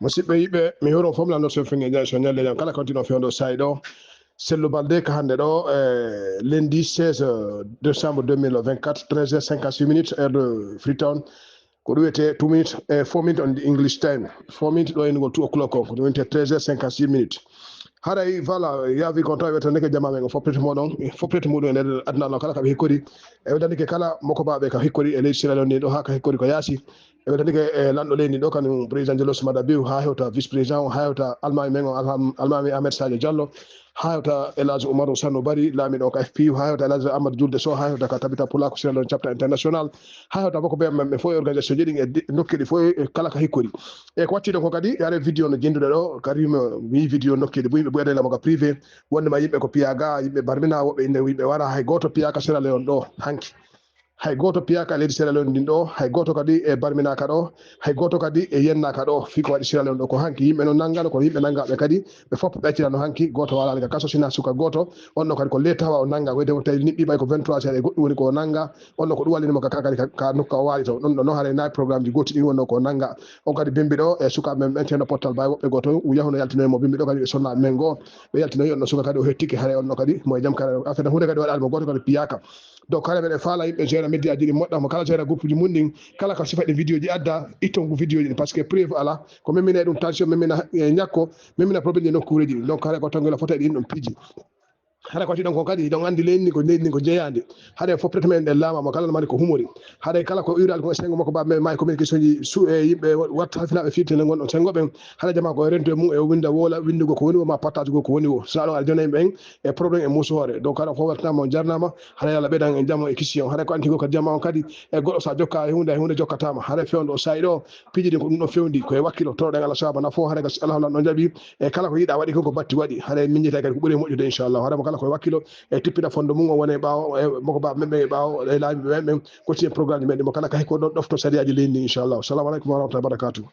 musidɓe yiɓe mi horo fomlando sofringe so ñalle jam kala continue fewdo sayi ɗo sellu balde ka hande ɗo lundi 16 décembre 2024 13h56 minutes heure de Freetown ko ɗum wiyete 2 minutes 4 minutes on the English time 4 minutes ɗo engol 2 o'clock on ko ɗum wiyete 13h56 minutes haray voilà yawi kon taw wiyete ndeke jama men foppete moɗon foppete muɗum e nder aduna Allah kala kaɓe hikkori e wedanike kala moko baɓe ka hikkori e leydi Sierra Leone ɗo ha ka hikkori ko yaasi e wedanike e lanɗo leydi ɗo kañum président Diallo Soumada Biou ha hewta vice président o ha hewta almami men o almami Ahmed Sadio Diallo ha hewta Elhadji Oumarou Sano Bari laamiɗo ka FPU ha hewta Elhadji Amadou Julde Sow ha hewta ka tabita pulako Sierra Leone chapter international ha hewta boko ɓe men fof e organisation ji ɗin e nokkiɗi fof e kala ka hikkori e ko wattiɗon ko kadi yare vidéo no jenduɗe ɗo kadi mi vidéo nokkiɗi bo yimɓe ɓoyadelamo ka privé wondema yimɓe ko piyaga yimɓe barmina woɓɓe inde yimɓe wara hay goto piyaka Sierra Leone ɗo hanki hay goto piyaka leydi Sierra Leone ndin ɗo hay goto kadi e barminaka ɗo hay goto kadi e yennaka ɗo fi ko waɗi Sierra Leone ɗo ko hanki yimɓe noon nanggano kono yimɓe nanggaɓe kadi ɓe fof ɓeccirano hanki goto walani ka kaso sina suka goto onno kadi ko letawa o nangga wede tawi niɓɓi ɓay ko 23 heures e goɗɗum woni ko nangga onno ko ɗum wallinimo ka kadi ka nokka o waali to ɗum ɗo noon haɗa nayi programme ji gotti ɗin wonno ko nangga on kadi bimbi ɗo e sukaɓe men ɓenteno pottal bawi woɓɓe goto yahuno yaltinoyemo bimbi ɗo kadi ɓe sonnaɓe men goo ɓe yaltinoyi onno suka kadi o hettiki haare onno kadi moye jaam kare affaire hunde kadi waɗanimo goto kadi piyaka donc kala meɗen faala yimɓe jeera média ji ɗi moƴƴama kala jeera groupe ji mum ɗin kala ko sifa ɗi vidéo ji adda itton ko vidéo ji ɗi par ce que preuve ala ko memine ɗum tension memina ñakko memina probléme ji nokkureji ɗi donc haɗa ko tangguela fota ɗin ɗum piiji haɗa ko tiɗon ko kadi ɗon andi leydi ndi ko jeeyadi haɗa fof traitement ɗen laamama kala no mari ko humori haɗa kala ko ural ko sengo makko baɓe ma communication ji yimɓe watta hafinaɓe firtinde gonɗon sengo ɓen haɗa jama ko rento e mum e winda wola windugo ko woni o ma partage go ko woni o sa ɗon aɗa jona yimɓe en e probléme e musuhore donc haɗa fof weltanama on jarnama haɗa yalla ɓeydan en jaam e question haɗa ko anti go kadi jamma on kadi e goɗɗo sa jokka e hunde jokkatama haɗa fewndo o sayi ɗo piiji ɗin ko ɗum ɗo fewndi koye wakkilo toroɗen Allah sahaba nafo haɗa Allah ɗon jaaɓi e kala ko yiiɗa waɗi ko batti waɗi haɗa miññita kadi ko ɓuuri moƴƴude inchallah haɗa kala koye wakkilo e tippina fondo mum o wone ɓaawo e moko ba men e ɓaawo e laaɓi ɓe men continue programme ji men ɗi mo kala ka hikko ɗon ɗofto sariyaji leydi ndi inchallah assalamu aleykum wa rahmatullahi wa barakatuh